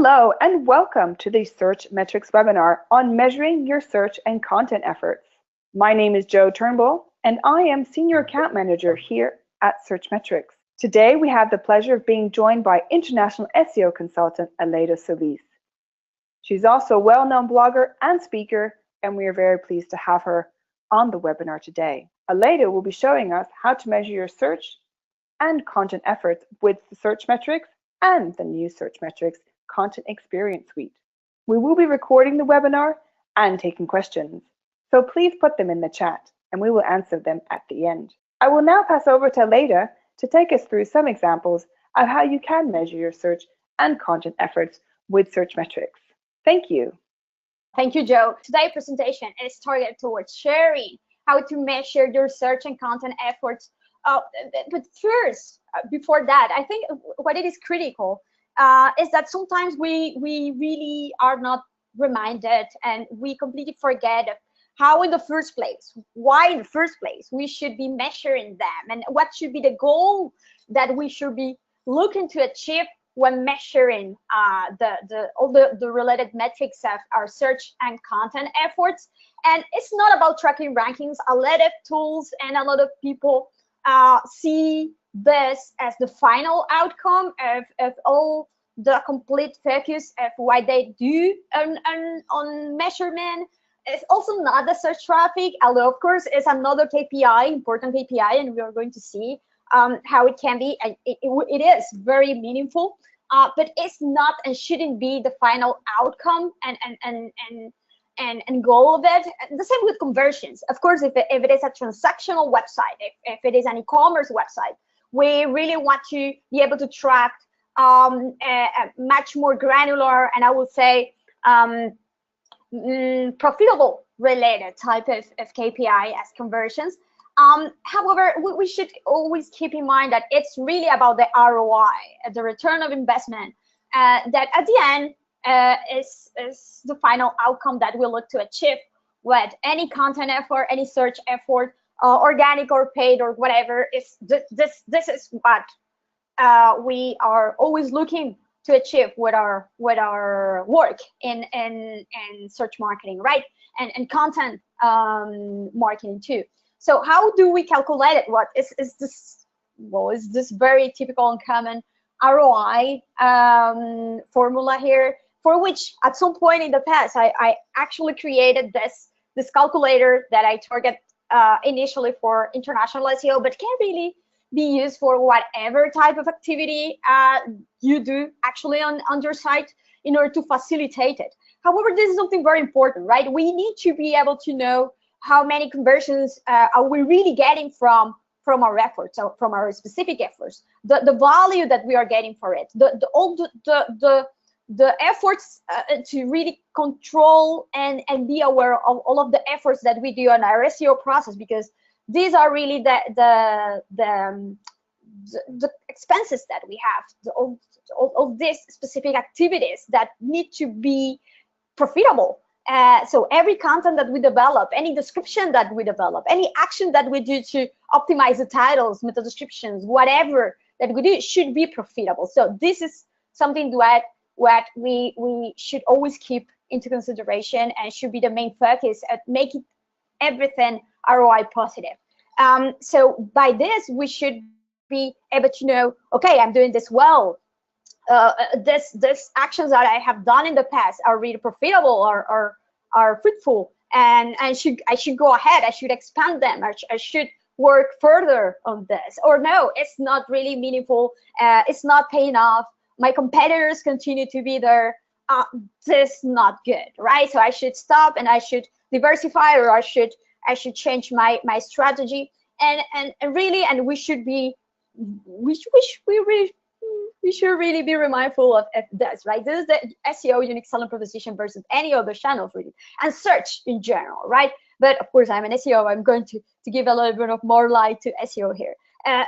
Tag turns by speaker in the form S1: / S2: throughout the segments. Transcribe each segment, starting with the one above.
S1: Hello and welcome to the Searchmetrics webinar on measuring your search and content efforts. My name is Jo Turnbull and I am Senior Account Manager here at Searchmetrics. Today we have the pleasure of being joined by international SEO consultant Aleda Solis. She's also a well-known blogger and speaker, and we are very pleased to have her on the webinar today. Aleda will be showing us how to measure your search and content efforts with the Searchmetrics and the new Searchmetrics Content Experience Suite. We will be recording the webinar and taking questions, so please put them in the chat and we will answer them at the end. I will now pass over to Aleda to take us through some examples of how you can measure your search and content efforts with Searchmetrics. Thank you.
S2: Thank you, Jo. Today's presentation is targeted towards sharing how to measure your search and content efforts. But first, before that, I think what it is critical is that sometimes we really are not reminded and we completely forget how in the first place, why in the first place we should be measuring them and what should be the goal that we should be looking to achieve when measuring all the related metrics of our search and content efforts. And it's not about tracking rankings. A lot of tools and a lot of people see this as the final outcome of all the complete focus of what they do on measurement. It's also not the search traffic, although of course it's another KPI, important KPI, and we are going to see how it can be. It is very meaningful, but it's not and shouldn't be the final outcome and goal of it. The same with conversions. Of course, if it is a transactional website, if it is an e-commerce website, we really want to be able to track a much more granular and I would say profitable related type of KPI as conversions. However, we should always keep in mind that it's really about the ROI, the return of investment, that at the end is the final outcome that we look to achieve with any content effort, any search effort, organic or paid or whatever. This is what we are always looking to achieve with our work in search marketing, right? And content marketing too. So how do we calculate it? What is this? Well, is this very typical and common ROI formula here, for which at some point in the past I actually created this calculator that I target initially for international SEO, but can really be used for whatever type of activity you do actually on your site in order to facilitate it. However, this is something very important, right? We need to be able to know how many conversions are we really getting from our efforts, from our specific efforts, the value that we are getting for it, the efforts to really control and be aware of all of the efforts that we do on our SEO process, because these are really the expenses that we have, all of these specific activities that need to be profitable. So every content that we develop, any description that we develop, any action that we do to optimize the titles, meta descriptions, whatever that we do should be profitable. So this is something that what we should always keep into consideration and should be the main focus at making everything ROI positive. So by this, we should be able to know, okay, I'm doing this well. This actions that I have done in the past are really profitable, are fruitful, and I should go ahead. I should expand them. I should work further on this. Or no, it's not really meaningful. It's not paying off. My competitors continue to be there. This is not good, right? So I should stop and I should diversify, or I should change my strategy. And really, and we should really be mindful of this, right? This is the SEO unique selling proposition versus any other channels, really, and search in general, right? But of course, I'm an SEO. I'm going to give a little bit of more light to SEO here.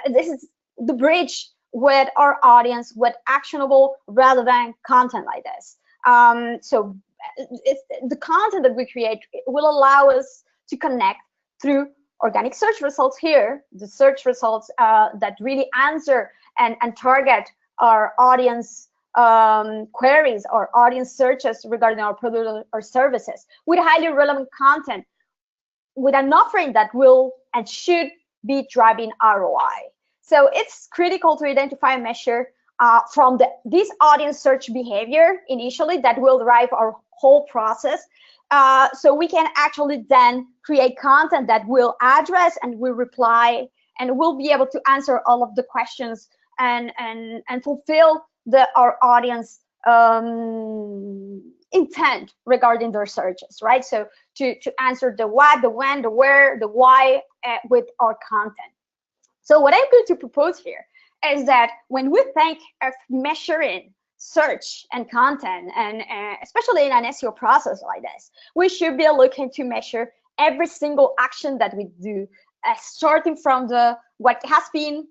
S2: This is the bridge with our audience, with actionable rather than content like this. So the content that we create will allow us to connect through organic search results here, the search results that really answer and target our audience queries or audience searches regarding our product or services with highly relevant content, with an offering that will and should be driving ROI. So it's critical to identify and measure from this audience search behavior initially that will drive our whole process. So we can actually then create content that will address and will reply and will be able to answer all of the questions and fulfill our audience intent regarding their searches, right? So to answer the what, the when, the where, the why with our content. So what I'm going to propose here is that when we think of measuring search and content, and especially in an SEO process like this, we should be looking to measure every single action that we do, starting from what has been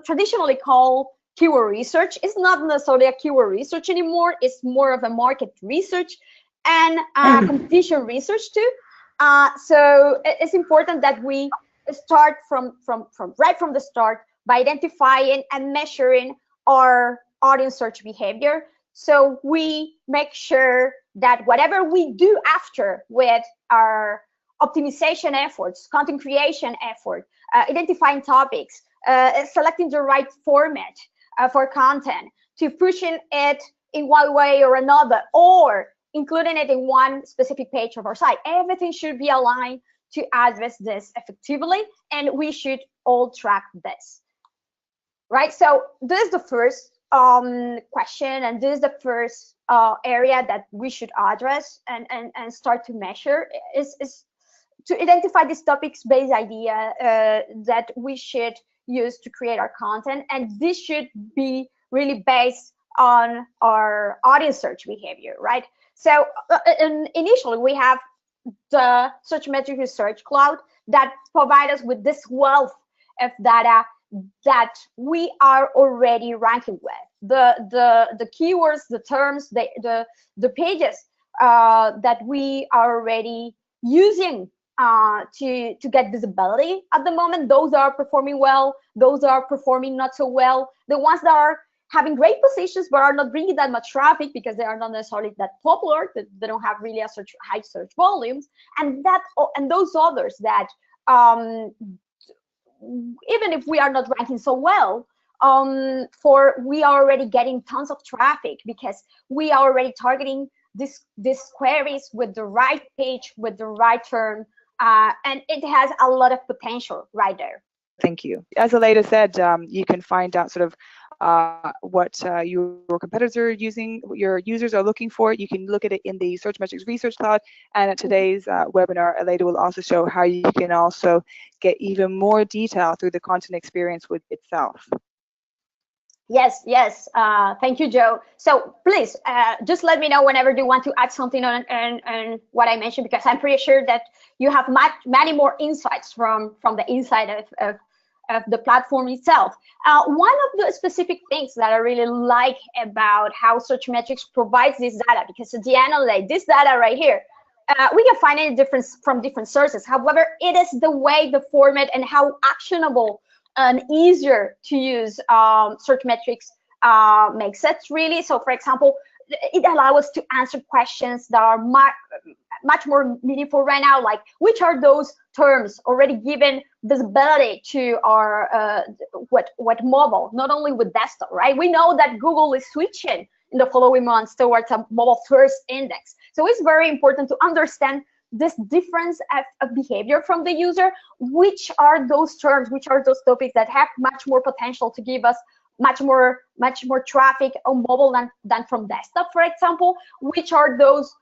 S2: traditionally called keyword research. It's not necessarily a keyword research anymore. It's more of a market research and competition research too. So it's important that we start from right from the start by identifying and measuring our audience search behavior. So we make sure that whatever we do after with our optimization efforts, content creation effort, identifying topics, selecting the right format for content, to pushing it in one way or another, or including it in one specific page of our site. Everything should be aligned to address this effectively, and we should all track this, right? So this is the first question, and this is the first area that we should address and start to measure is to identify this topics-based idea that we should use to create our content, and this should be really based on our audience search behavior, right? So initially we have the Searchmetrics Research Cloud that provide us with this wealth of data that we are already ranking with. The keywords, the terms, the pages that we are already using to get visibility at the moment, those are performing well, those are performing not so well. The ones that are having great positions but are not bringing that much traffic because they are not necessarily that popular, that they don't have really a high search volumes, and those others that even if we are not ranking so well, we are already getting tons of traffic because we are already targeting these queries with the right page, with the right term, and it has a lot of potential right there.
S1: Thank you. As Aleida said, you can find out sort of what your competitors are using, what your users are looking for. You can look at it in the Searchmetrics Research Cloud, and at today's webinar, Aleida will also show how you can also get even more detail through the content experience with itself.
S2: Yes. Thank you, Joe. So please, just let me know whenever you want to add something on what I mentioned, because I'm pretty sure that you have many more insights from the inside of the platform itself. One of the specific things that I really like about how Searchmetrics provides this data, because at the end of the day, this data right here, we can find any difference from different sources. However, it is the way, the format, and how actionable and easier to use Searchmetrics makes it really. So for example, it allows us to answer questions that are much more meaningful right now, like which are those terms already given visibility to our what mobile, not only with desktop, right? We know that Google is switching in the following months towards a mobile first index. So it's very important to understand this difference of behavior from the user. Which are those terms, which are those topics that have much more potential to give us much more traffic on mobile than from desktop, for example? Which are those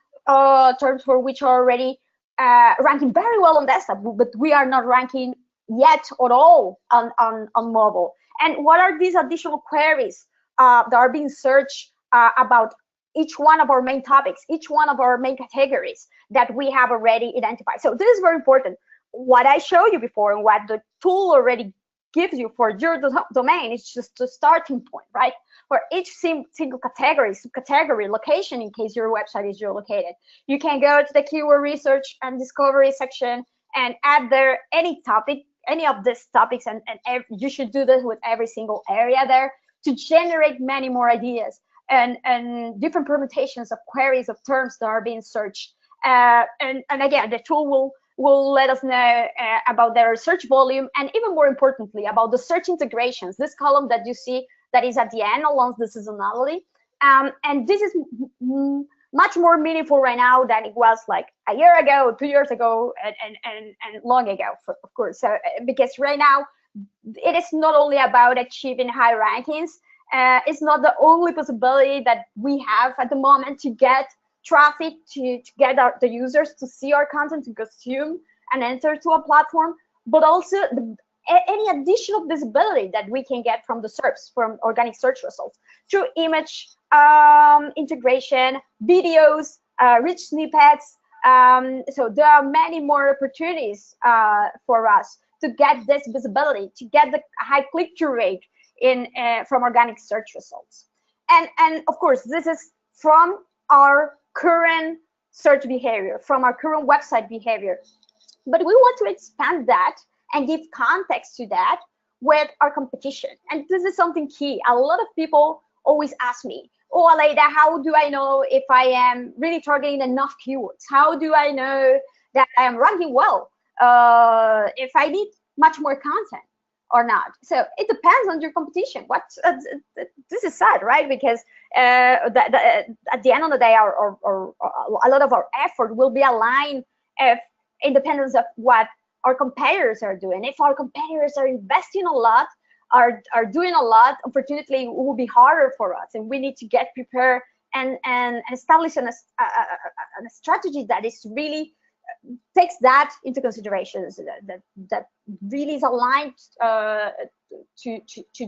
S2: terms for which are already ranking very well on desktop, but we are not ranking yet at all on mobile? And what are these additional queries that are being searched about each one of our main topics, each one of our main categories that we have already identified? So this is very important. What I showed you before and what the tool already gives you for your domain is just a starting point, right? For each single category, subcategory, location, in case your website is geolocated, you can go to the keyword research and discovery section and add there any topic, any of these topics, and you should do this with every single area there to generate many more ideas and different permutations of queries of terms that are being searched. And again, the tool will let us know about their search volume, and even more importantly, about the search integrations. This column that you see that is at the end along the seasonality. And this is much more meaningful right now than it was like a year ago, 2 years ago, and long ago, of course. So because right now, it is not only about achieving high rankings. It's not the only possibility that we have at the moment to get traffic, to get the users to see our content, to consume and enter to a platform, but also any additional visibility that we can get from the SERPs, from organic search results, through image integration, videos, rich snippets. So there are many more opportunities for us to get this visibility, to get the high click-through rate from organic search results. And of course, this is from our current search behavior, from our current website behavior. But we want to expand that and give context to that with our competition. And this is something key. A lot of people always ask me, oh, Aleida, how do I know if I am really targeting enough keywords? How do I know that I am ranking well? If I need much more content or not? So it depends on your competition. This is sad, right? Because at the end of the day, a lot of our effort will be aligned if independence of what our competitors are doing. If our competitors are investing a lot, are doing a lot, unfortunately, it will be harder for us, and we need to get prepared and establish a strategy that is really takes that into consideration, that really is aligned to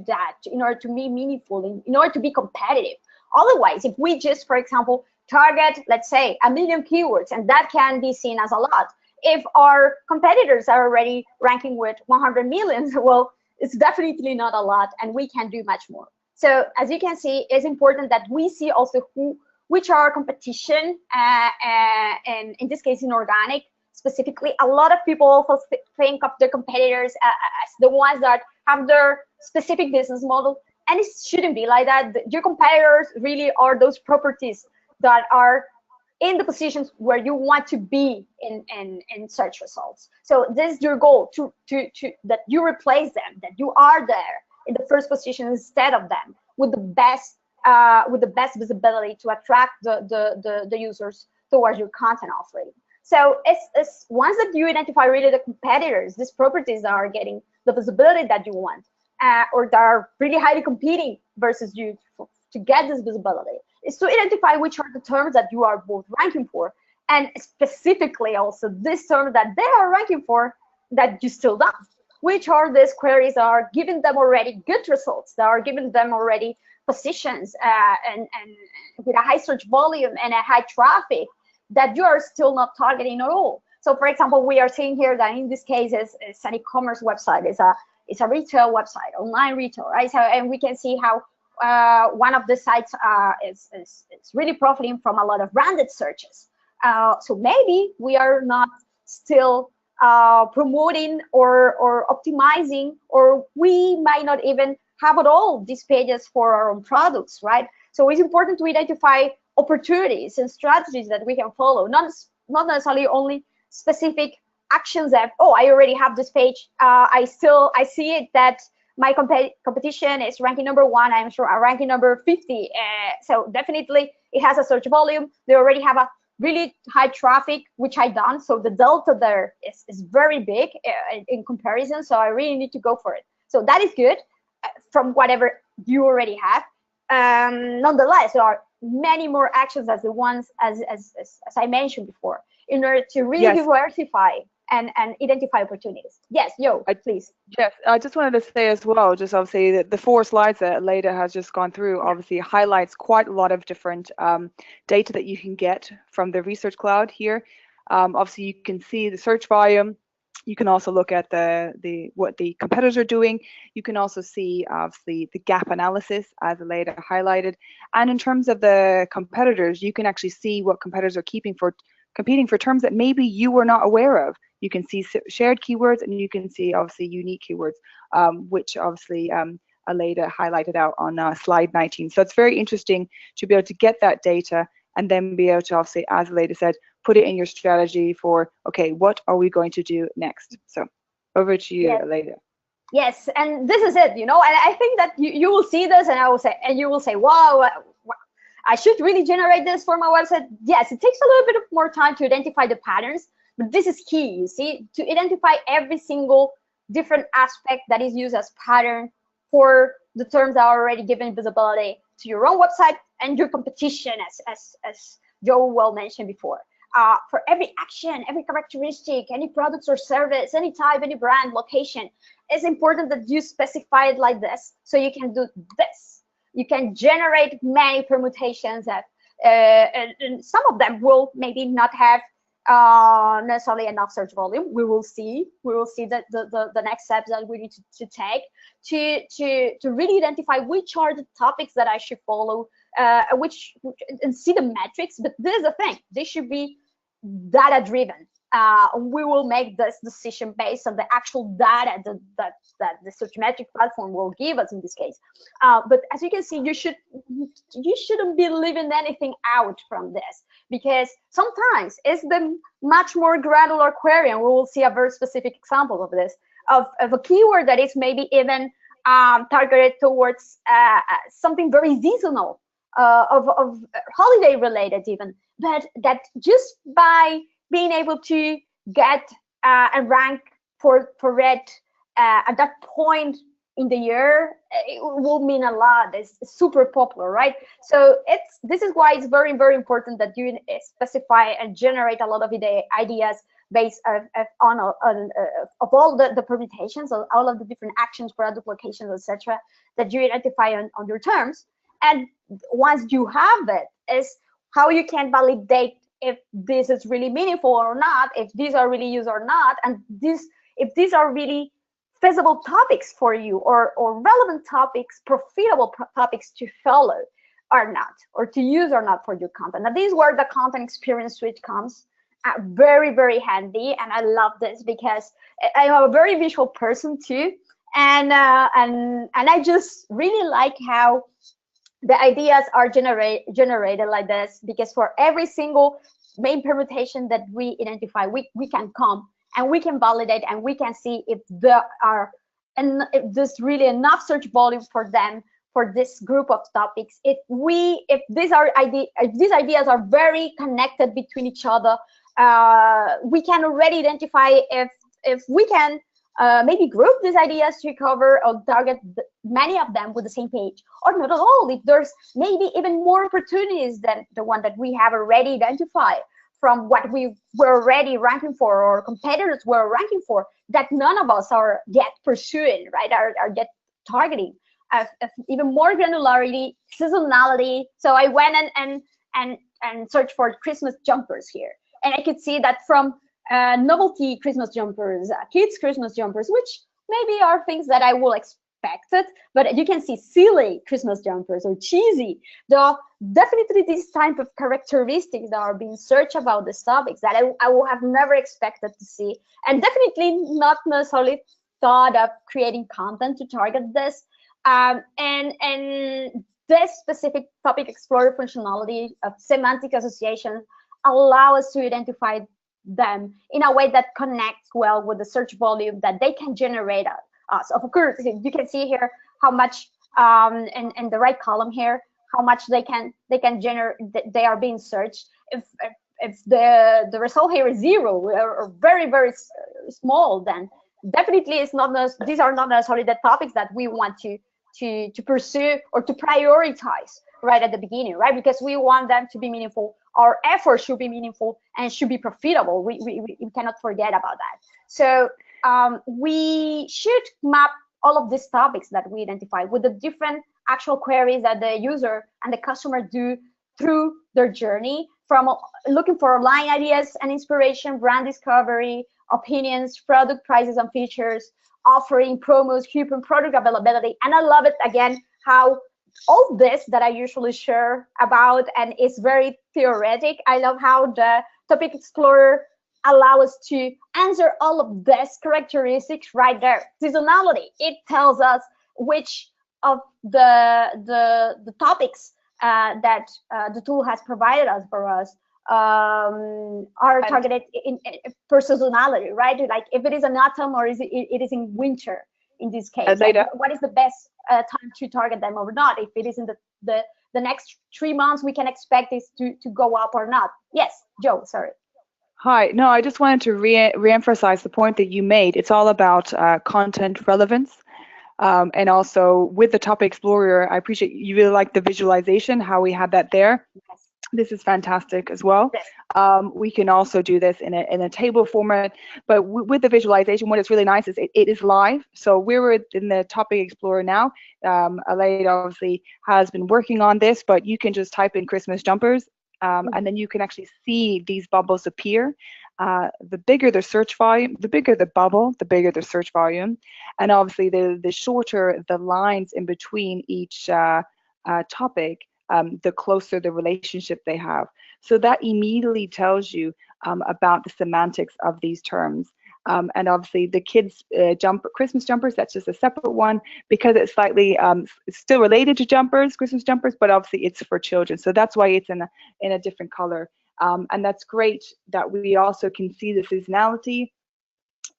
S2: that, in order to be meaningful, in order to be competitive. Otherwise, if we just, for example, target, let's say, 1 million keywords, and that can be seen as a lot. If our competitors are already ranking with 100 million, well, it's definitely not a lot, and we can do much more. So as you can see, it's important that we see also which are our competition, and in this case, in organic specifically. A lot of people also think of their competitors as the ones that have their specific business model, and it shouldn't be like that. Your competitors really are those properties that are in the positions where you want to be in search results. So this is your goal, to that you replace them, that you are there in the first position instead of them, with the best visibility to attract the users towards your content offering. So it's once that you identify really the competitors, these properties that are getting the visibility that you want, or that are really highly competing versus you to get this visibility, is to identify which are the terms that you are both ranking for, and specifically also this term that they are ranking for that you still don't. Which are these queries that are giving them already good results, that are giving them already positions and with a high search volume and a high traffic that you are still not targeting at all. So for example, we are seeing here that in this case it's an e-commerce website, it's a retail website, online retail, right? So, and we can see how one of the sites is really profiting from a lot of branded searches. So maybe we are not still promoting or optimizing, or we might not even have at all these pages for our own products, right? So it's important to identify opportunities and strategies that we can follow, not necessarily only specific actions that, oh, I already have this page, I see it that my competition is ranking number 1, I'm sure I'm ranking number 50, so definitely it has a search volume, they already have a really high traffic, which I don't, so the delta there is very big in comparison, so I really need to go for it. So that is good from whatever you already have. Nonetheless, there are many more actions as the ones as I mentioned before, in order to really diversify and identify opportunities. Yes, please.
S1: Yes, I just wanted to say as well, just obviously that the 4 slides that Aleida has just gone through obviously highlights quite a lot of different data that you can get from the Research Cloud here. Obviously, you can see the search volume. You can also look at what the competitors are doing. You can also see obviously the gap analysis, as Aleida highlighted. And in terms of the competitors, you can actually see what competitors are competing for terms that maybe you were not aware of. You can see shared keywords, and you can see obviously unique keywords, which obviously Aleda highlighted out on slide 19. So it's very interesting to be able to get that data and then be able to, obviously, as Aleda said, put it in your strategy for, okay, what are we going to do next? So over to you, Aleda.
S2: Yes, and this is it, you know, and I think that you will see this, and I will say, and you will say, wow, I should really generate this for my website. Yes, it takes a little bit of more time to identify the patterns, but this is key, you see, to identify every single different aspect that is used as pattern for the terms that are already given visibility to your own website and your competition, as Joe well mentioned before. For every action, every characteristic, any products or service, any type, any brand, location, it's important that you specify it like this, so you can do this. You can generate many permutations that, and some of them will maybe not have necessarily enough search volume. We will see the next steps that we need to take to really identify which are the topics that I should follow, and see the metrics. But this is the thing, they should be data driven. We will make this decision based on the actual data that the Searchmetrics platform will give us in this case. But as you can see, you shouldn't be leaving anything out from this, because sometimes it's the much more granular query, and we will see a very specific example of this, of a keyword that is maybe even targeted towards something very seasonal, of holiday related even, but that just by being able to get and rank for it at that point in the year, it will mean a lot. It's super popular, right? So this is why it's very, very important that you specify and generate a lot of ideas based on all the permutations, of all of the different actions, product locations, etc., that you identify on your terms. And once you have it, is how you can validate if this is really meaningful or not, if these are really used or not, and if these are really feasible topics for you, or relevant topics, profitable topics to follow or not, or to use or not for your content. Now, this is where the content experience suite comes very, very handy, and I love this because I'm a very visual person too, and I just really like how the ideas are generated like this, because for every single main permutation that we identify, we can come and we can validate, and we can see if there are, and if there's really enough search volume for them, for this group of topics. If these ideas are very connected between each other, we can already identify if we can maybe group these ideas to cover or target many of them with the same page, or not at all, if there's maybe even more opportunities than the one that we have already identified from what we were already ranking for, or competitors were ranking for, that none of us are yet pursuing, right, are yet targeting. Even more granularity, seasonality. So I went and searched for Christmas jumpers here, and I could see that from novelty Christmas jumpers, kids Christmas jumpers, which maybe are things that I will expect it, but you can see silly Christmas jumpers or cheesy. There are definitely these type of characteristics that are being searched about these topics that I would have never expected to see, and definitely not necessarily thought of creating content to target this. And this specific topic explorer functionality of Semantic Association allow us to identify them in a way that connects well with the search volume that they can generate us. Of course, you can see here how much in the right column here, how much they can generate, they are being searched. If the result here is 0 or very, very small, then definitely it's not, these are not necessarily the topics that we want to pursue or to prioritize right at the beginning, right? Because we want them to be meaningful. Our efforts should be meaningful and should be profitable. We cannot forget about that. So we should map all of these topics that we identify with the different actual queries that the user and the customer do through their journey, from looking for line ideas and inspiration, brand discovery, opinions, product prices and features, offering, promos, coupon, product availability. And I love it, again, how all this that I usually share about and is very theoretic, I love how the Topic Explorer allows us to answer all of these characteristics right there. Seasonality, it tells us which of the topics that the tool has provided us for us are targeted per seasonality, right? Like if it is an autumn or it is in winter in this case, like what is the best time to target them or not? If it is in the next 3 months, we can expect this to go up or not. Yes, Joe, sorry.
S1: Hi, no, I just wanted to re-emphasize the point that you made. It's all about content relevance. And also with the Topic Explorer, I appreciate you really like the visualization, how we had that there.
S2: Yes.
S1: This is fantastic as well. We can also do this in a table format, but with the visualization, what is really nice is it is live. So we're in the Topic Explorer now. Aleid obviously has been working on this, but you can just type in Christmas jumpers, and then you can actually see these bubbles appear. The bigger the search volume, the bigger the bubble, the bigger the search volume, and obviously the shorter the lines in between each topic, the closer the relationship they have. So that immediately tells you about the semantics of these terms. And obviously the kids Christmas jumpers, that's just a separate one because it's slightly it's still related to jumpers, Christmas jumpers, but obviously it's for children. So that's why it's in a different color. And that's great that we also can see the seasonality.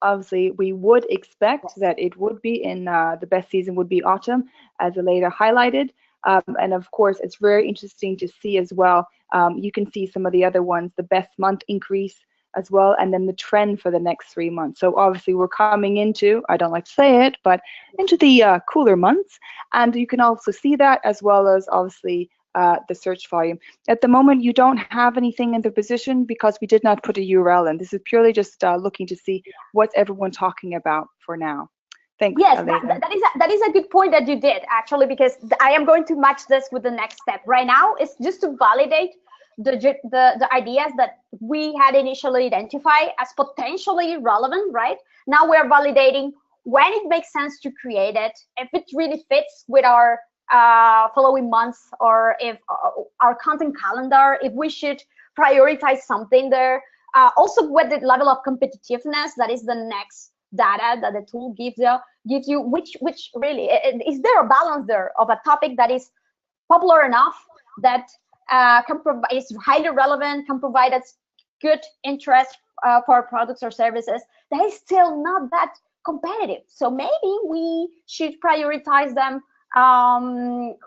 S1: Obviously, we would expect that it would be in the best season would be autumn, as Aleida highlighted. And of course, it's very interesting to see as well. You can see some of the other ones, the best month increase as well, and then the trend for the next 3 months. So obviously we're coming into, I don't like to say it, but into the cooler months. And you can also see that as well as obviously the search volume. At the moment, you don't have anything in the position because we did not put a URL in. This is purely just looking to see what's everyone talking about for now. Thanks.
S2: Yes, that is a good point that you did actually, because I am going to match this with the next step. Right now, it's just to validate the ideas that we had initially identified as potentially relevant, right? Now we're validating when it makes sense to create it, if it really fits with our following months, or if our content calendar, if we should prioritize something there. Also with the level of competitiveness, that is the next data that the tool gives you, which really, is there a balance there of a topic that is popular enough that is highly relevant, can provide us good interest for our products or services, that is still not that competitive. So maybe we should prioritize them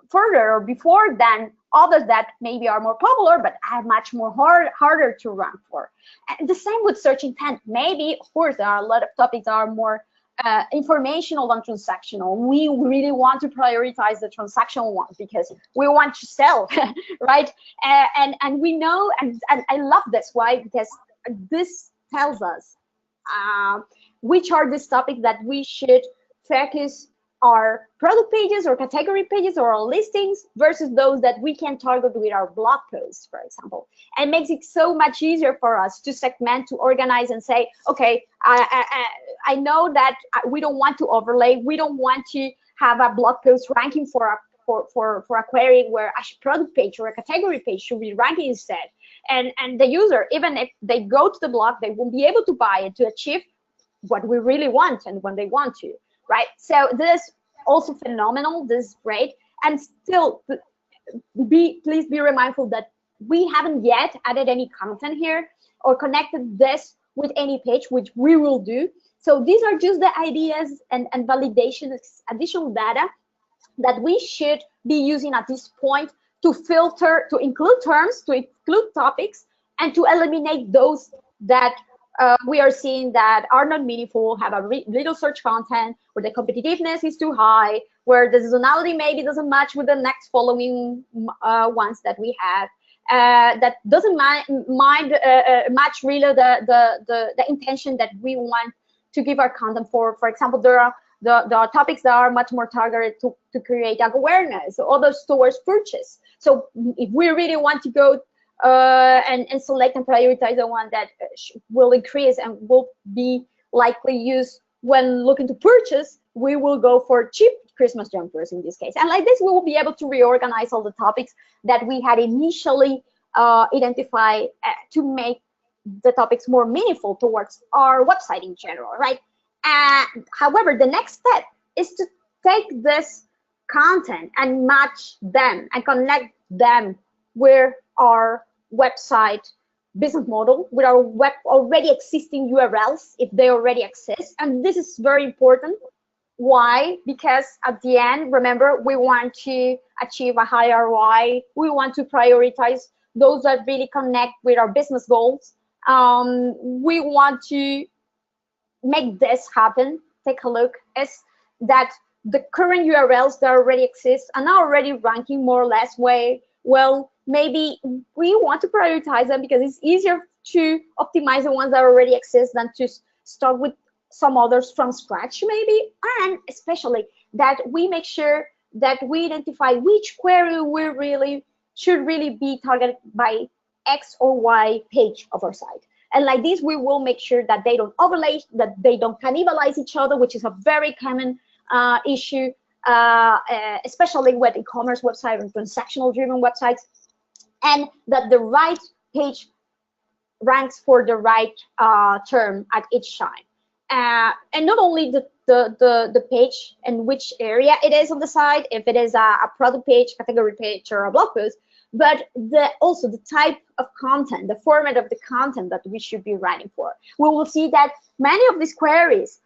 S2: further or before than others that maybe are more popular but are much more harder to rank for. And the same with search intent. Maybe, of course, there are a lot of topics that are more informational than transactional. We really want to prioritize the transactional ones because we want to sell, right? And we know, and I love this. Why? Because this tells us which are these topics that we should focus our product pages or category pages or our listings versus those that we can target with our blog posts, for example. And it makes it so much easier for us to segment, to organize and say, okay, I know that we don't want to overlay. We don't want to have a blog post ranking for a query where a product page or a category page should be ranking instead. And the user, even if they go to the blog, they won't be able to buy it to achieve what we really want and when they want to. Right, so this is also phenomenal. This is great, and still, please be mindful that we haven't yet added any content here or connected this with any page, which we will do. So these are just the ideas and validation, additional data that we should be using at this point to filter, to include terms, to include topics, and to eliminate those that we are seeing that are not meaningful, have a little search content, where the competitiveness is too high, where the seasonality maybe doesn't match with the next following ones that we have, that doesn't match really the intention that we want to give our content for. For example, there are the topics that are much more targeted to create awareness, or others towards purchase. So if we really want to go and select and prioritize the one that will increase and will be likely used when looking to purchase, we will go for cheap Christmas jumpers in this case. And like this, we will be able to reorganize all the topics that we had initially identified to make the topics more meaningful towards our website in general, right? However, the next step is to take this content and match them and connect them with our website business model, with our web already existing URLs if they already exist. And this is very important. Why? Because at the end, remember, we want to achieve a high ROI. We want to prioritize those that really connect with our business goals. We want to make this happen. Take a look. Is that the current URLs that already exist and are already ranking more or less well, maybe we want to prioritize them because it's easier to optimize the ones that already exist than to start with some others from scratch, maybe. And especially that we make sure that we identify which query we should really be targeted by X or Y page of our site. And like this, we will make sure that they don't overlay, that they don't cannibalize each other, which is a very common issue, especially with e-commerce websites and transactional-driven websites, and that the right page ranks for the right term at each time. And not only the page and which area it is on the site, if it is a product page, category page, or a blog post, but also the type of content, the format of the content that we should be writing for. We will see that many of these queries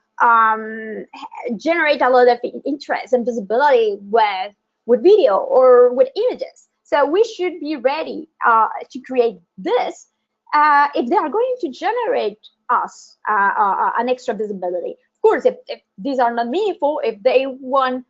S2: generate a lot of interest and visibility with video or with images. So we should be ready to create this if they are going to generate us an extra visibility. Of course, if these are not meaningful, if they won't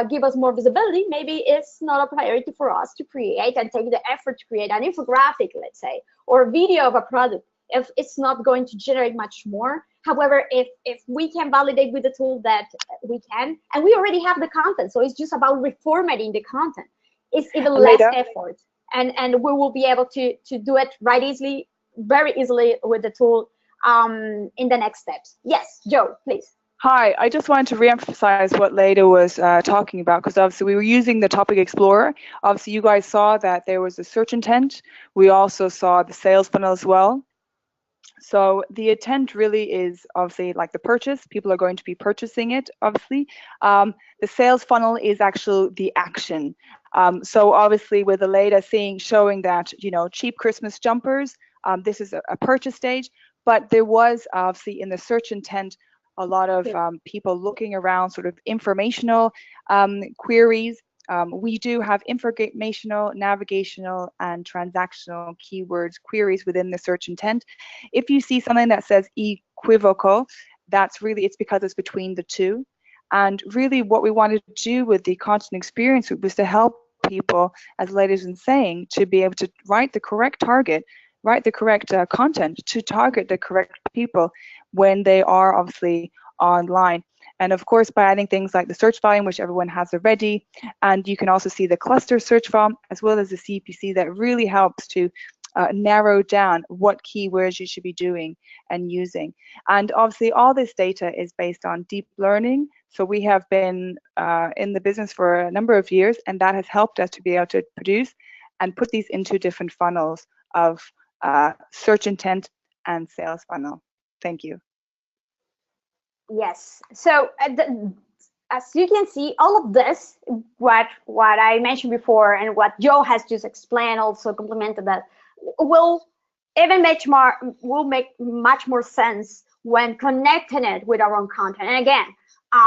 S2: give us more visibility, maybe it's not a priority for us to create and take the effort to create an infographic, let's say, or a video of a product, if it's not going to generate much more. However, if we can validate with the tool that we can, and we already have the content, so it's just about reformatting the content, it's even less effort, and we will be able to do it very easily with the tool in the next steps. Yes, Joe, please.
S1: Hi, I just wanted to re-emphasize what Leda was talking about, because obviously we were using the Topic Explorer. Obviously you guys saw that there was a search intent. We also saw the sales funnel as well. So the intent really is obviously like the purchase. People are going to be purchasing it, obviously. The sales funnel is actually the action. So obviously with the Leda showing that, you know, cheap Christmas jumpers, this is a purchase stage, but there was obviously in the search intent a lot of people looking around sort of informational queries. We do have informational, navigational, and transactional keywords queries within the search intent. If you see something that says equivocal, that's really, it's because it's between the two. And really what we wanted to do with the content experience was to help people, as Ladies been saying, to be able to write the correct target, write the correct content to target the correct people when they are obviously online. And of course, by adding things like the search volume, which everyone has already, and you can also see the cluster search volume as well as the CPC, that really helps to narrow down what keywords you should be doing and using. And obviously all this data is based on deep learning. So we have been in the business for a number of years, and that has helped us to be able to produce and put these into different funnels of search intent and sales funnel. Thank you.
S2: Yes. So as you can see, all of this, what I mentioned before and what Joe has just explained, also complemented that, will make much more sense when connecting it with our own content. And again, a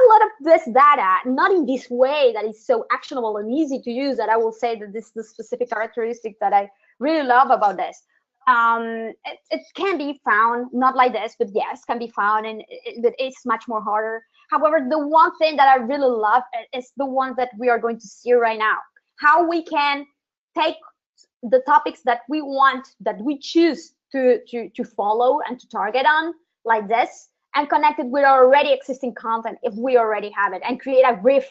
S2: lot of this data, not in this way that is so actionable and easy to use, that I will say that this is the specific characteristic that I really love about this. It can be found, not like this, but yes, can be found, and it's much more harder. However, the one thing that I really love is the one that we are going to see right now. How we can take the topics that we want, that we choose to follow and to target on, like this, and connect it with our already existing content if we already have it, and create a riff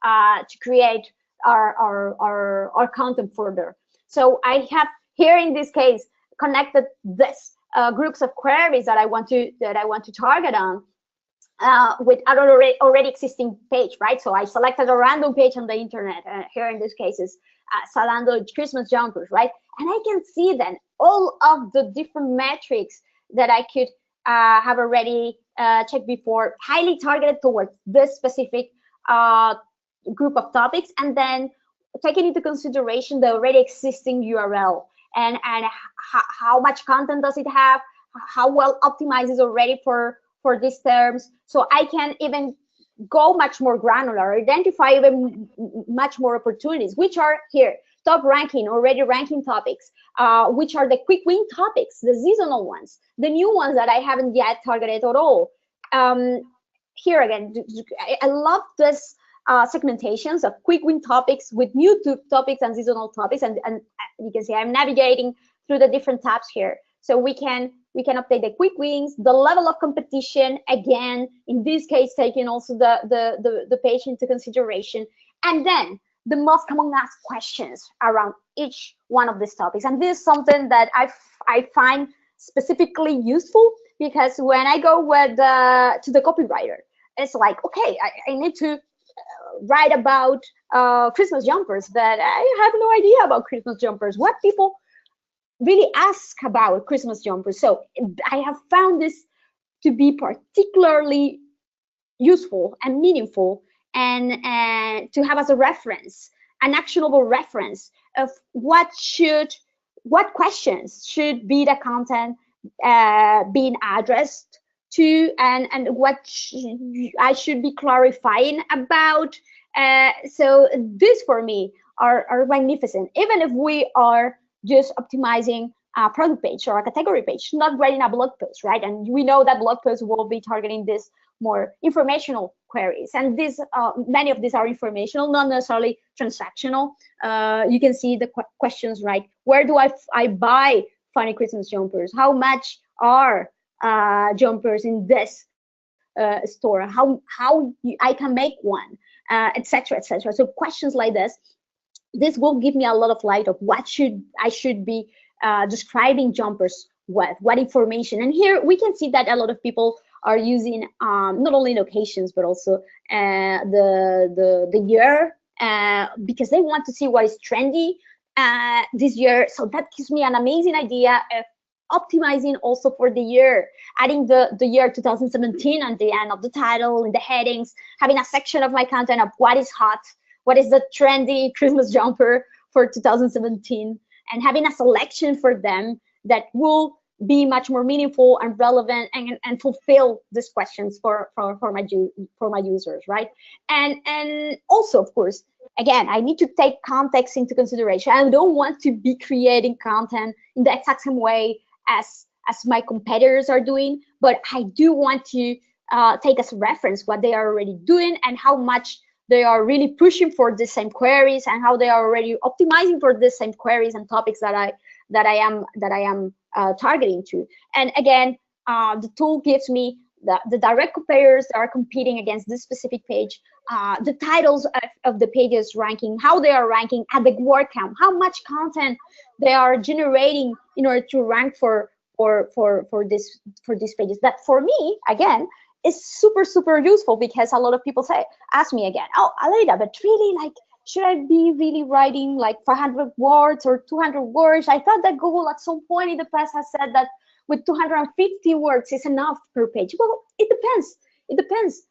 S2: to create our content further. So I have here in this case connected this groups of queries that I want to target on with an already existing page, right? So I selected a random page on the internet. Here in this case is Zalando Christmas jumpers, right? And I can see then all of the different metrics that I could have already checked before, highly targeted towards this specific group of topics, and then taking into consideration the already existing URL and how much content does it have, how well optimized is already for these terms. So I can even go much more granular, identify even much more opportunities, which are here, top ranking, already ranking topics, which are the quick win topics, the seasonal ones, the new ones that I haven't yet targeted at all. Here again, I love this segmentations of quick win topics with new topics and seasonal topics, and you can see I'm navigating through the different tabs here. So we can update the quick wins, the level of competition, again, in this case, taking also the page into consideration, and then the most commonly asked questions around each one of these topics. And this is something that I find specifically useful, because when I go with to the copywriter, it's like, okay, I need to write about Christmas jumpers, that I have no idea about Christmas jumpers. What people really ask about Christmas jumpers. So I have found this to be particularly useful and meaningful, and to have as a reference, an actionable reference of what questions should be the content being addressed to, and what I should be clarifying about. So this for me are magnificent, even if we are just optimizing a product page or a category page, not writing a blog post, right? And we know that blog posts will be targeting this more informational queries, and these many of these are informational, not necessarily transactional. You can see the questions, right? Where do I buy funny Christmas jumpers? How much are jumpers in this store? How I can make one, etc., etc. So questions like this will give me a lot of light of what I should be describing jumpers with, what information. And here we can see that a lot of people are using not only locations but also the year, because they want to see what is trendy this year. So that gives me an amazing idea of optimizing also for the year, adding the year 2017 at the end of the title, in the headings, having a section of my content of what is hot, what is the trendy Christmas jumper for 2017, and having a selection for them that will be much more meaningful and relevant, and fulfill these questions for my users, right? And also, of course, again, I need to take context into consideration. I don't want to be creating content in the exact same way as my competitors are doing, but I do want to take as a reference what they are already doing, and how much they are really pushing for the same queries, and how they are already optimizing for the same queries and topics that I am targeting to. And again, the tool gives me the direct competitors that are competing against this specific page, the titles of the pages ranking, how they are ranking, at the word count, how much content they are generating in order to rank for these pages. That for me, again, is super useful, because a lot of people ask me again, oh, Aleida, but really, like, should I be really writing like 500 words or 200 words? I thought that Google at some point in the past has said that with 250 words is enough per page. Well, it depends. It depends.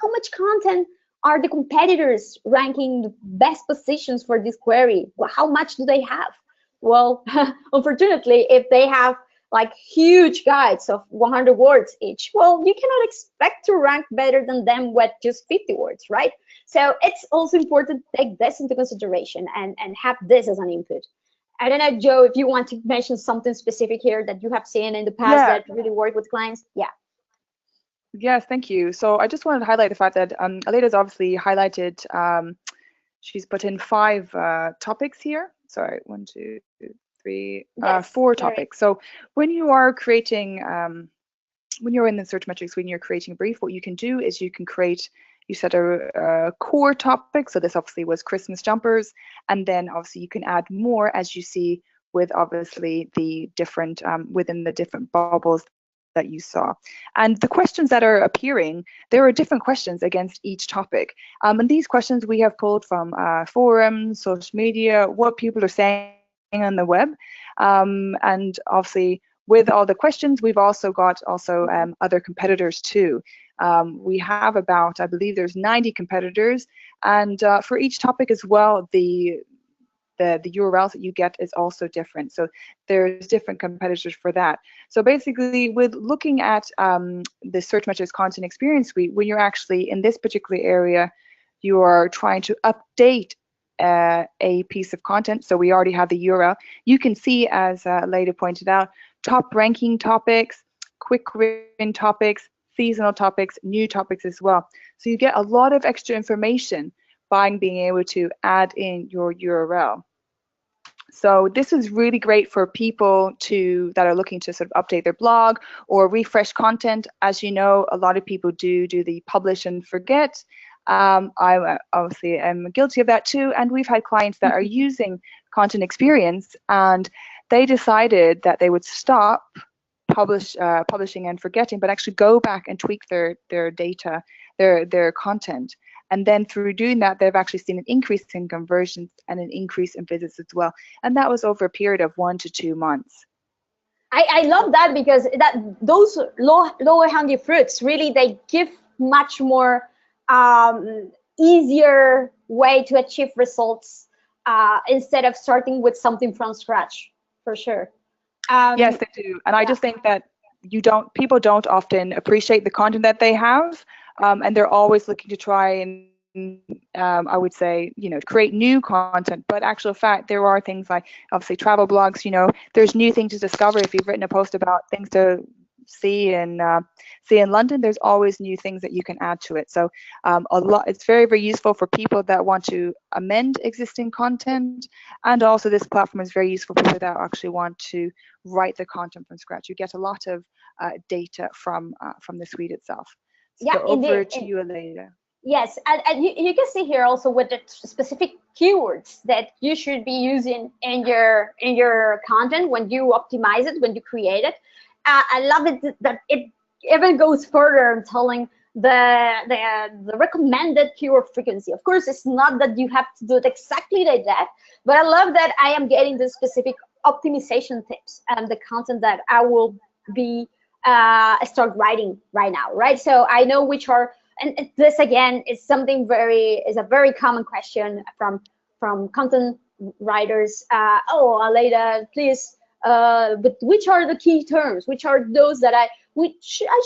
S2: How much content are the competitors ranking the best positions for this query? Well, how much do they have? Well, unfortunately, if they have like huge guides of 100 words each, well, you cannot expect to rank better than them with just 50 words, right? So it's also important to take this into consideration and have this as an input. I don't know, Joe, if you want to mention something specific here that you have seen in the past that really work with clients. Yeah.
S1: Yes, thank you. So I just wanted to highlight the fact that Aleida's obviously highlighted, she's put in 5 topics here. Sorry, 1, 2, 3, 4 topics. So when you are creating, when you're in the Searchmetrics, when you're creating a brief, what you can do is you can create, you set a core topic. So this obviously was Christmas jumpers, and then obviously you can add more as you see with obviously the different within the different bubbles that you saw. And the questions that are appearing, there are different questions against each topic. And these questions we have pulled from forums, social media, what people are saying on the web. And obviously with all the questions, we've also got other competitors too. We have about, I believe there's 90 competitors, and for each topic as well, the URLs that you get is also different. So there's different competitors for that. So basically, with looking at the Searchmetrics Content Experience Suite, when you're actually in this particular area, you are trying to update a piece of content. So we already have the URL. You can see, as Leda pointed out, top ranking topics, quick win topics, seasonal topics, new topics as well. So you get a lot of extra information by being able to add in your URL. So this is really great for people that are looking to sort of update their blog or refresh content. As you know, a lot of people do the publish and forget. I obviously am guilty of that too, and we've had clients that are using Content Experience, and they decided that they would stop publishing and forgetting, but actually go back and tweak their data, their content. And then through doing that, they've actually seen an increase in conversions and an increase in visits as well. And that was over a period of 1 to 2 months.
S2: I love that, because those lower hanging fruits, really, they give much more easier way to achieve results instead of starting with something from scratch, for sure.
S1: Yes, they do. And I just think that people don't often appreciate the content that they have. And they're always looking to try and, I would say, create new content. But actual fact, there are things like, obviously, travel blogs. There's new things to discover. If you've written a post about things to see in London, there's always new things that you can add to it. So it's very, very useful for people that want to amend existing content, and also this platform is very useful for people that actually want to write the content from scratch. You get a lot of data from the suite itself.
S2: Yeah,
S1: so over to you, Elena.
S2: Yes, and you can see here also with the specific keywords that you should be using in your content when you optimize it, when you create it. I love it that it even goes further in telling the recommended keyword frequency. Of course, it's not that you have to do it exactly like that, but I love that I am getting the specific optimization tips and the content that I will be start writing right now, right? So I know which are, and this again is something is a very common question from content writers. Oh, Aleda, please, but which are the key terms? Which are those that I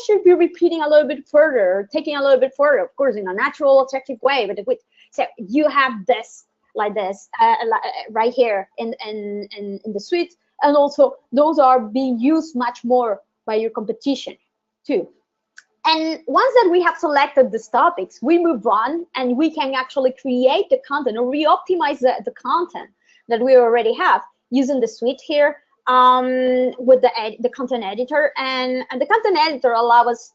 S2: should be repeating a little bit further, taking a little bit further, of course, in a natural, attractive way. But so you have this like this right here in the suite, and also those are being used much more by your competition too. And once that we have selected these topics, we move on and we can actually create the content or re-optimize the content that we already have using the suite here with the content editor. And the content editor allows us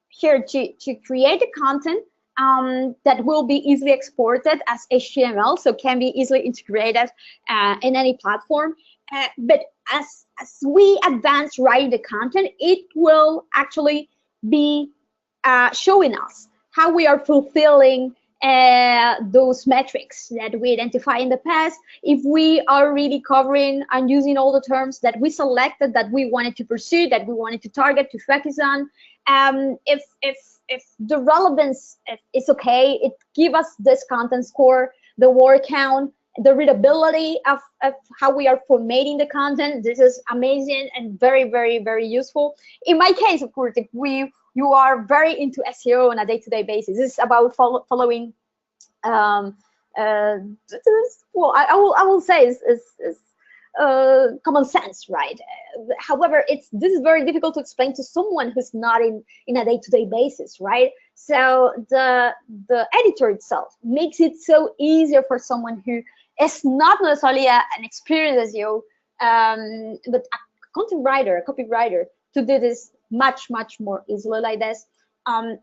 S2: here to create the content that will be easily exported as HTML, so can be easily integrated in any platform. But as we advance writing the content, it will actually be showing us how we are fulfilling those metrics that we identify in the past, if we are really covering and using all the terms that we selected, that we wanted to pursue, that we wanted to target, to focus on. If the relevance is okay, it gives us this content score, the word count, the readability of how we are formatting the content. This is amazing and very, very, very useful. In my case, of course, if you are very into SEO on a day-to-day basis, this is about following. Well, I will say is common sense, right? However, this is very difficult to explain to someone who's not in a day-to-day basis, right? So the editor itself makes it so easier for someone who is not necessarily an experienced SEO, but a content writer, a copywriter, to do this much more easily like this. An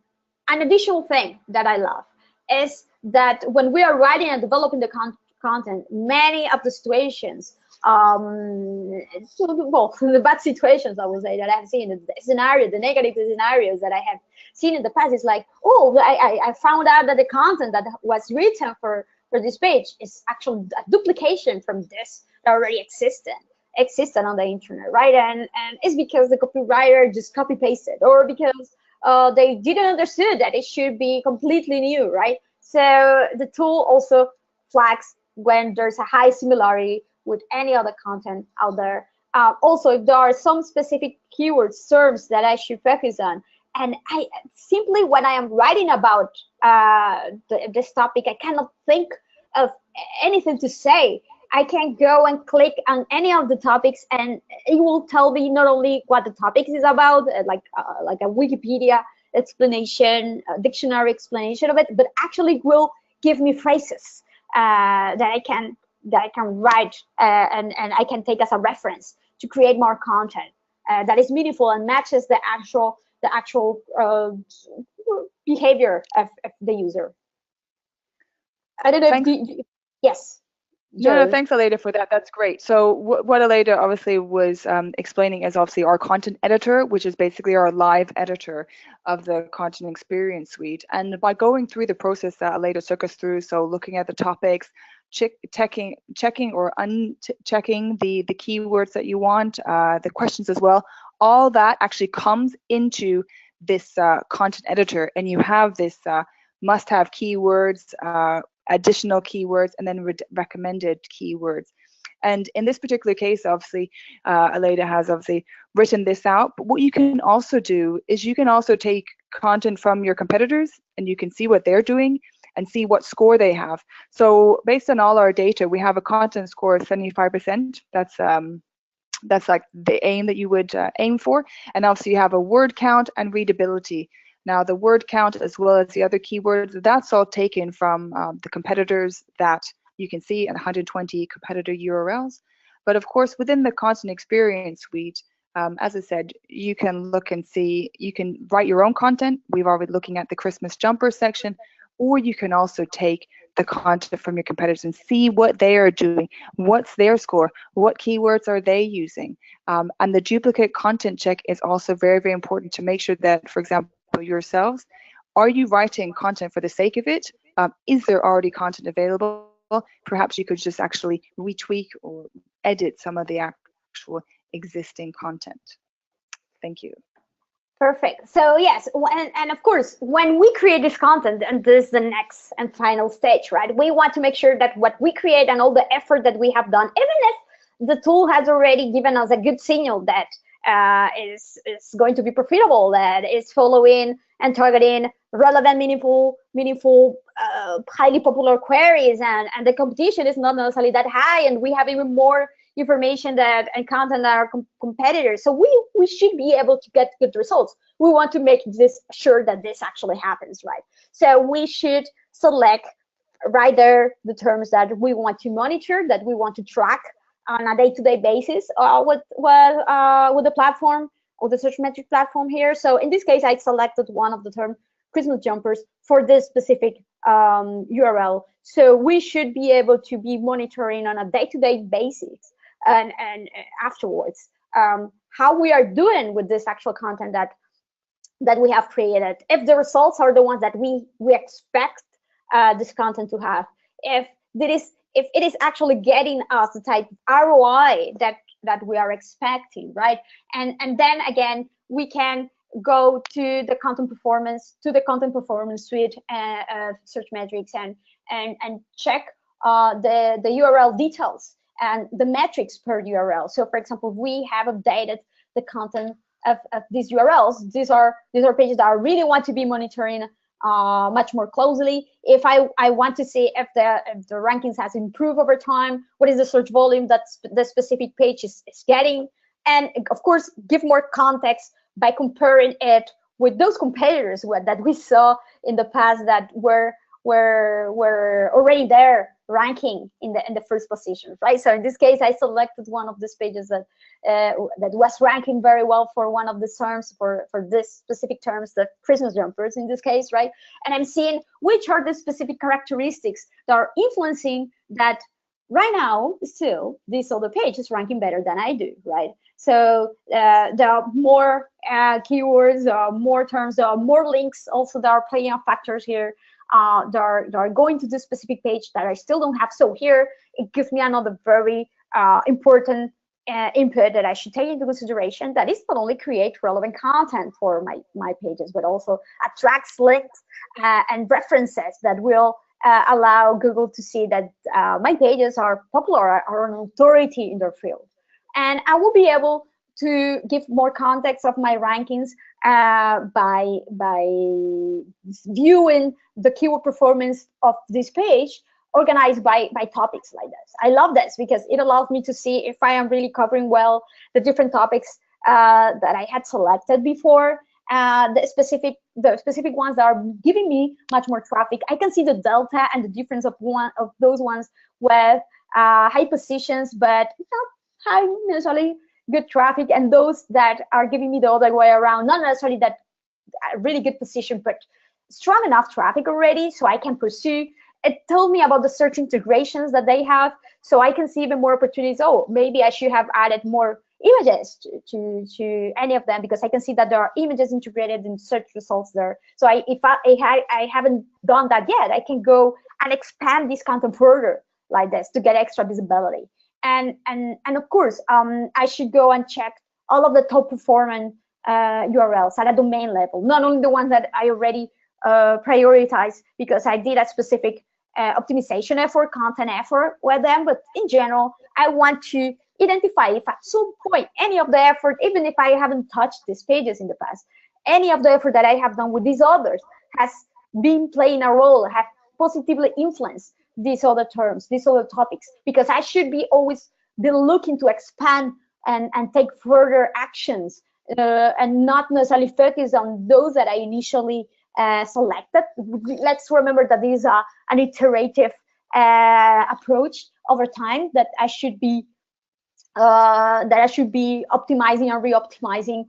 S2: additional thing that I love is that when we are writing and developing the content, many of the situations, well, the bad situations, I would say, that I've seen, the negative scenarios that I have seen in the past is like, oh, I found out that the content that was written for this page is actually a duplication from this that already existed on the internet, right? And it's because the copywriter just copy pasted, or because they didn't understand that it should be completely new, right? So the tool also flags when there's a high similarity with any other content out there. Also, if there are some specific keywords, terms that I should focus on, and I simply, when I am writing about this topic, I cannot think of anything to say. I can go and click on any of the topics, and it will tell me not only what the topic is about, like a Wikipedia explanation, a dictionary explanation of it, but actually will give me phrases that I can write and I can take as a reference to create more content that is meaningful and matches the actual behavior of the user. I don't know if yes.
S1: No, thanks, Aleda, for that. That's great. So what Aleda obviously was explaining is obviously our content editor, which is basically our live editor of the content experience suite. And by going through the process that Aleda took us through, so looking at the topics, checking or unchecking the keywords that you want, the questions as well, all that actually comes into this content editor, and you have this must-have keywords, additional keywords, and then recommended keywords. And in this particular case, obviously, Aleda has obviously written this out. But what you can also do is you can also take content from your competitors, and you can see what they're doing and see what score they have. So based on all our data, we have a content score of 75%. That's like the aim that you would aim for. And obviously you have a word count and readability. Now the word count as well as the other keywords, that's all taken from the competitors that you can see at 120 competitor URLs. But of course, within the content experience suite, as I said, you can look and see, you can write your own content. We've already looking at the Christmas jumper section, or you can also take the content from your competitors and see what they are doing, what's their score, what keywords are they using. And the duplicate content check is also very, very important to make sure that, for example, yourselves, are you writing content for the sake of it? Is there already content available? Perhaps you could just actually retweak or edit some of the actual existing content. Thank you.
S2: Perfect. So yes, and of course, when we create this content, and this is the next and final stage, right? We want to make sure that what we create and all the effort that we have done, even if the tool has already given us a good signal that is going to be profitable, that is following and targeting relevant, meaningful, highly popular queries, and the competition is not necessarily that high, and we have even more information and content that our competitors. So we should be able to get good results. We want to make this sure that this actually happens, right? So we should select right there the terms that we want to monitor, that we want to track on a day-to-day basis with the platform, or the Searchmetrics platform here. So in this case, I selected one of the term Christmas jumpers for this specific URL. So we should be able to be monitoring on a day-to-day basis and afterwards how we are doing with this actual content that we have created. If the results are the ones that we expect this content to have, if it is actually getting us the type of ROI that we are expecting, right? And then again, we can go to the content performance suite of Searchmetrics and check the URL details and the metrics per URL. So for example, we have updated the content of these URLs. These are pages that I really want to be monitoring much more closely. If I want to see if the rankings has improved over time, what is the search volume that the specific page is getting, and of course give more context by comparing it with those competitors that we saw in the past that were already there ranking in the first position, right? So in this case, I selected one of these pages that was ranking very well for one of the terms, for this specific terms, the Christmas jumpers in this case, right? And I'm seeing which are the specific characteristics that are influencing that right now. Still, this other page is ranking better than I do, right? So there are more keywords, there are more terms, there are more links also that are playing out factors here. That are going to this specific page that I still don't have. So here it gives me another very important input that I should take into consideration, that is not only create relevant content for my pages, but also attracts links and references that will allow Google to see that my pages are popular or an authority in their field. And I will be able to give more context of my rankings by viewing the keyword performance of this page organized by topics like this. I love this because it allows me to see if I am really covering well the different topics that I had selected before, the specific ones that are giving me much more traffic. I can see the delta and the difference of one of those ones with high positions, but not high necessarily good traffic, and those that are giving me the other way around, not necessarily that really good position, but strong enough traffic already so I can pursue. It told me about the search integrations that they have, so I can see even more opportunities. Oh, maybe I should have added more images to any of them, because I can see that there are images integrated in search results there. So if I haven't done that yet, I can go and expand this content further like this to get extra visibility. And of course, I should go and check all of the top performing URLs at a domain level, not only the ones that I already prioritize because I did a specific optimization effort, content effort with them, but in general, I want to identify if at some point any of the effort, even if I haven't touched these pages in the past, any of the effort that I have done with these others has been playing a role, have positively influenced these other terms, these other topics, because I should be always be looking to expand and take further actions and not necessarily focus on those that I initially selected. Let's remember that this is an iterative approach over time that I should be optimizing and re-optimizing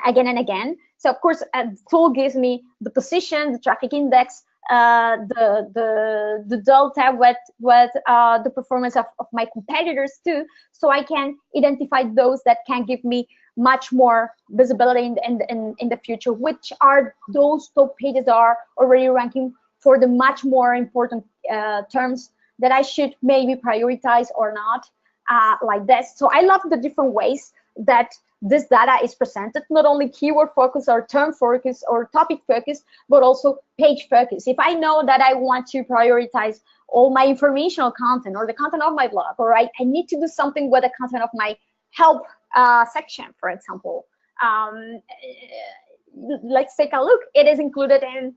S2: again and again. So of course, tool gives me the position, the traffic index, the delta with the performance of my competitors too, so I can identify those that can give me much more visibility in the future, which are those top pages that are already ranking for the much more important terms that I should maybe prioritize or not, like this. So I love the different ways that this data is presented, not only keyword focus or term focus or topic focus, but also page focus. If I know that I want to prioritize all my informational content or the content of my blog, or I need to do something with the content of my help section, for example, let's take a look. It is included in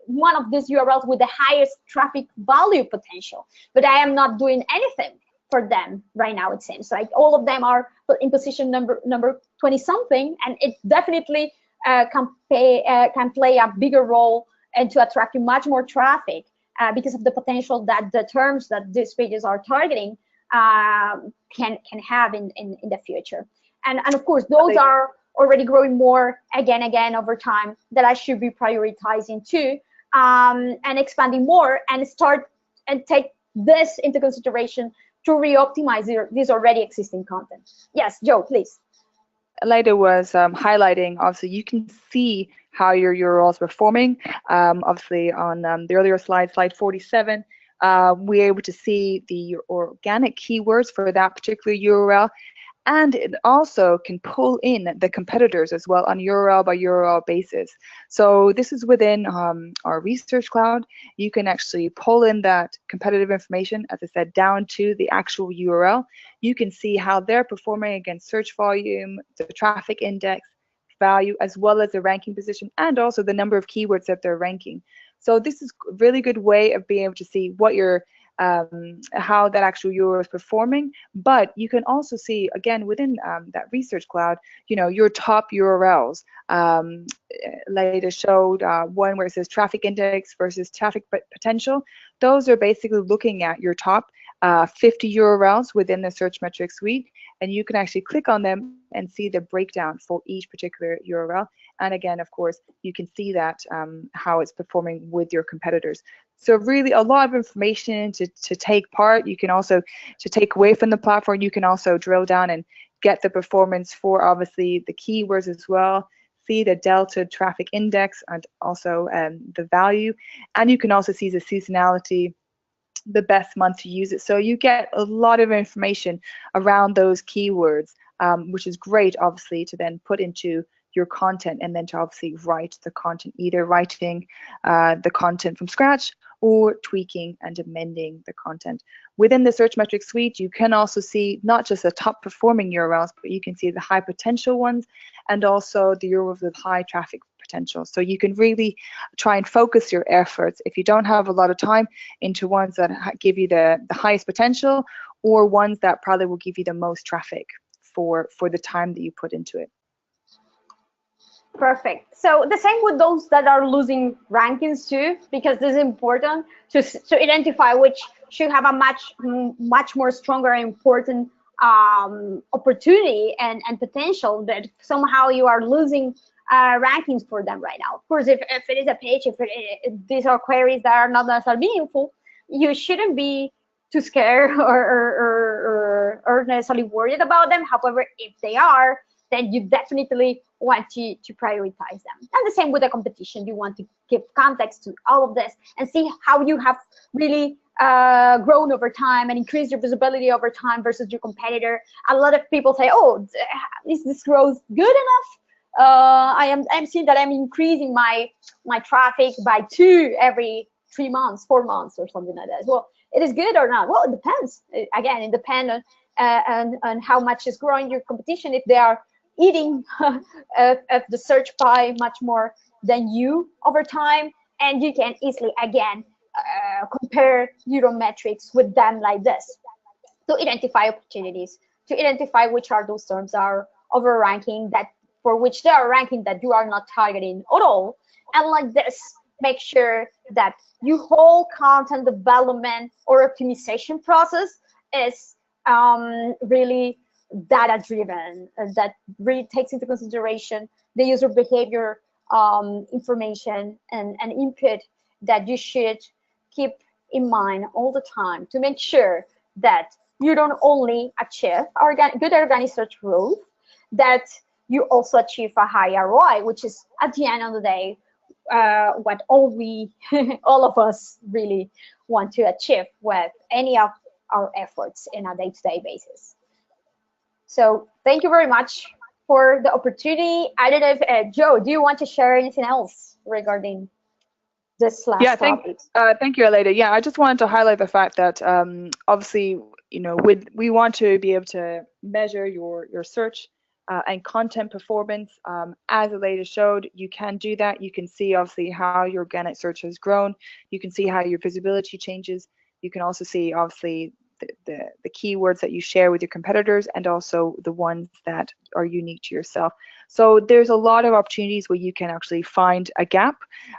S2: one of these URLs with the highest traffic value potential, but I am not doing anything for them right now. It seems like all of them are in position number 20 something, and it definitely can play a bigger role and to attract much more traffic because of the potential that the terms that these pages are targeting can have in the future. And of course, those are already growing more again over time that I should be prioritizing too, and expanding more and start and take this into consideration to re-optimize this already existing content. Yes, Joe, please.
S1: Leida was highlighting, obviously, you can see how your URL is performing. Obviously, on the earlier slide 47, we're able to see the organic keywords for that particular URL, and it also can pull in the competitors as well on URL by URL basis. So this is within our Research Cloud. You can actually pull in that competitive information, as I said, down to the actual URL. You can see how they're performing against search volume, the traffic index value, as well as the ranking position, and also the number of keywords that they're ranking. So this is a really good way of being able to see what your how that actual URL is performing. But you can also see, again, within that Research Cloud, you know, your top URLs. Later showed one where it says traffic index versus traffic potential. Those are basically looking at your top 50 URLs within the Searchmetrics suite, and you can actually click on them and see the breakdown for each particular URL. And again, of course, you can see that how it's performing with your competitors. So really a lot of information to take part. You can also, to take away from the platform, you can also drill down and get the performance for obviously the keywords as well, see the delta traffic index and also the value. And you can also see the seasonality the best month to use it. So you get a lot of information around those keywords, which is great, obviously, to then put into your content, and then to obviously write the content, either writing the content from scratch or tweaking and amending the content. Within the Searchmetrics suite, you can also see not just the top performing URLs, but you can see the high potential ones, and also the URLs with high traffic potential. So you can really try and focus your efforts, if you don't have a lot of time, into ones that give you the highest potential, or ones that probably will give you the most traffic for the time that you put into it.
S2: Perfect. So the same with those that are losing rankings too, because this is important to identify which should have a much more stronger and important opportunity and potential, that somehow you are losing rankings for them right now. Of course, if it is a page, if these are queries that are not necessarily meaningful, you shouldn't be too scared or necessarily worried about them. However, if they are, then you definitely want to prioritize them. And the same with the competition. You want to give context to all of this and see how you have really grown over time and increased your visibility over time versus your competitor. A lot of people say, oh, is this growth good enough? I'm seeing that I'm increasing my traffic by 2 every 3 months, 4 months, or something like that. Well, it is good or not? Well, it depends. Again, it depends on how much is growing your competition. If they are eating of the search pie much more than you over time, and you can easily, again, compare your metrics with them like this to identify opportunities, to identify which are those terms are overranking, that for which they are ranking that you are not targeting at all. And like this, make sure that your whole content development or optimization process is really data-driven, that really takes into consideration the user behavior information and input that you should keep in mind all the time, to make sure that you don't only achieve good organic search growth, that you also achieve a high ROI, which is at the end of the day what all of us really want to achieve with any of our efforts in a day-to-day basis. So thank you very much for the opportunity. I don't know if Joe, do you want to share anything else regarding this last topic?
S1: Thank you, Aleida. Yeah, I just wanted to highlight the fact that obviously, you know, we want to be able to measure your search and content performance. As Aleida showed, you can do that. You can see obviously how your organic search has grown. You can see how your visibility changes. You can also see obviously the keywords that you share with your competitors, and also the ones that are unique to yourself. So there's a lot of opportunities where you can actually find a gap,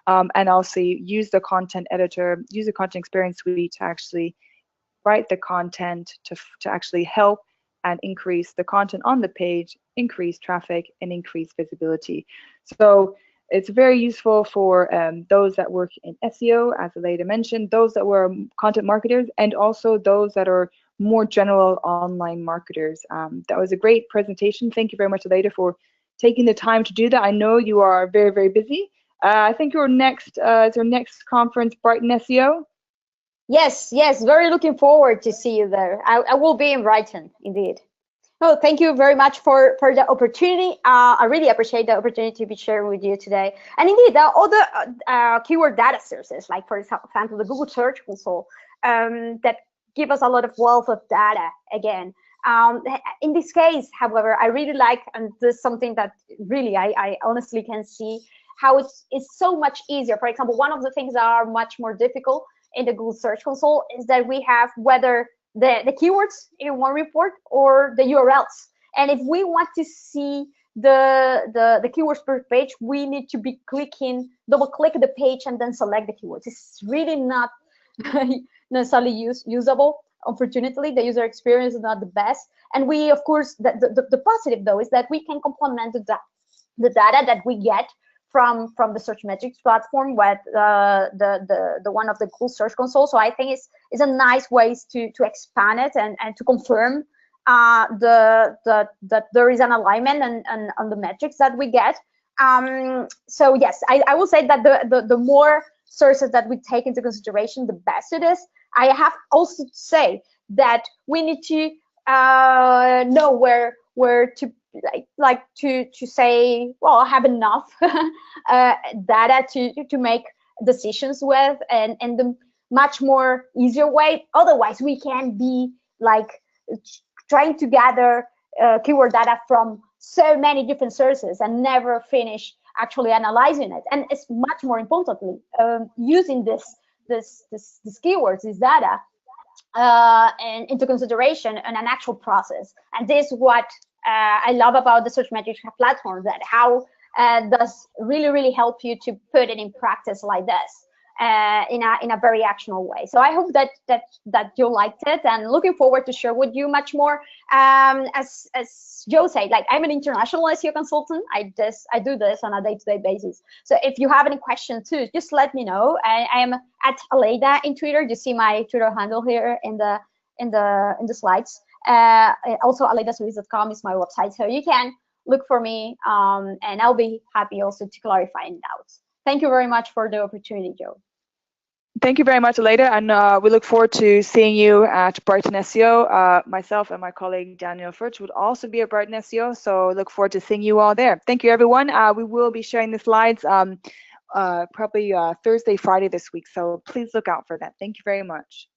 S1: and also use the content editor, use the content experience suite to actually write the content to actually help and increase the content on the page, increase traffic, and increase visibility. So it's very useful for those that work in SEO, as Aleida mentioned, those that were content marketers, and also those that are more general online marketers. That was a great presentation. Thank you very much, Aleida, for taking the time to do that. I know you are very, very busy. I think your next is your next conference, Brighton SEO.
S2: Yes, very looking forward to see you there. I will be in Brighton, indeed. Oh, thank you very much for the opportunity. I really appreciate the opportunity to be sharing with you today. And indeed, the other keyword data sources, like for example, the Google Search Console, that give us a lot of wealth of data again. In this case, however, I really like, and this is something that really I honestly can see how it's so much easier. For example, one of the things that are much more difficult in the Google Search Console is that we have whether the keywords in one report or the URLs. And if we want to see the keywords per page, we need to be double click the page and then select the keywords. It's really not necessarily usable. Unfortunately, the user experience is not the best. And we, of course, the positive though is that we can complement the data that we get from the Searchmetrics platform with the one of the Google Search Console. So I think it's a nice way to expand it and to confirm that there is an alignment and on the metrics that we get. So yes, I will say that the more sources that we take into consideration, the best it is. I have also to say that we need to know where to to say, well, I have enough data to make decisions with, and the much more easier way. Otherwise, we can be like trying to gather keyword data from so many different sources and never finish actually analyzing it. And it's much more importantly, using these keywords, this data, and into consideration in an actual process. And this is what I love about the Searchmetrics platform, that how does really help you to put it in practice like this in a very actionable way. So I hope that you liked it, and looking forward to share with you much more. As Joe said, like, I'm an international SEO consultant. I do this on a day-to-day basis. So if you have any questions too, just let me know. I am at Aleida in Twitter. You see my Twitter handle here in the slides. Also, aleidaswiss.com is my website, so you can look for me, and I'll be happy also to clarify any doubts. Thank you very much for the opportunity, Joe.
S1: Thank you very much, Aleida, and we look forward to seeing you at Brighton SEO. Myself and my colleague Daniel Furch would also be at Brighton SEO, so look forward to seeing you all there. Thank you, everyone. We will be sharing the slides probably Thursday, Friday this week, so please look out for that. Thank you very much.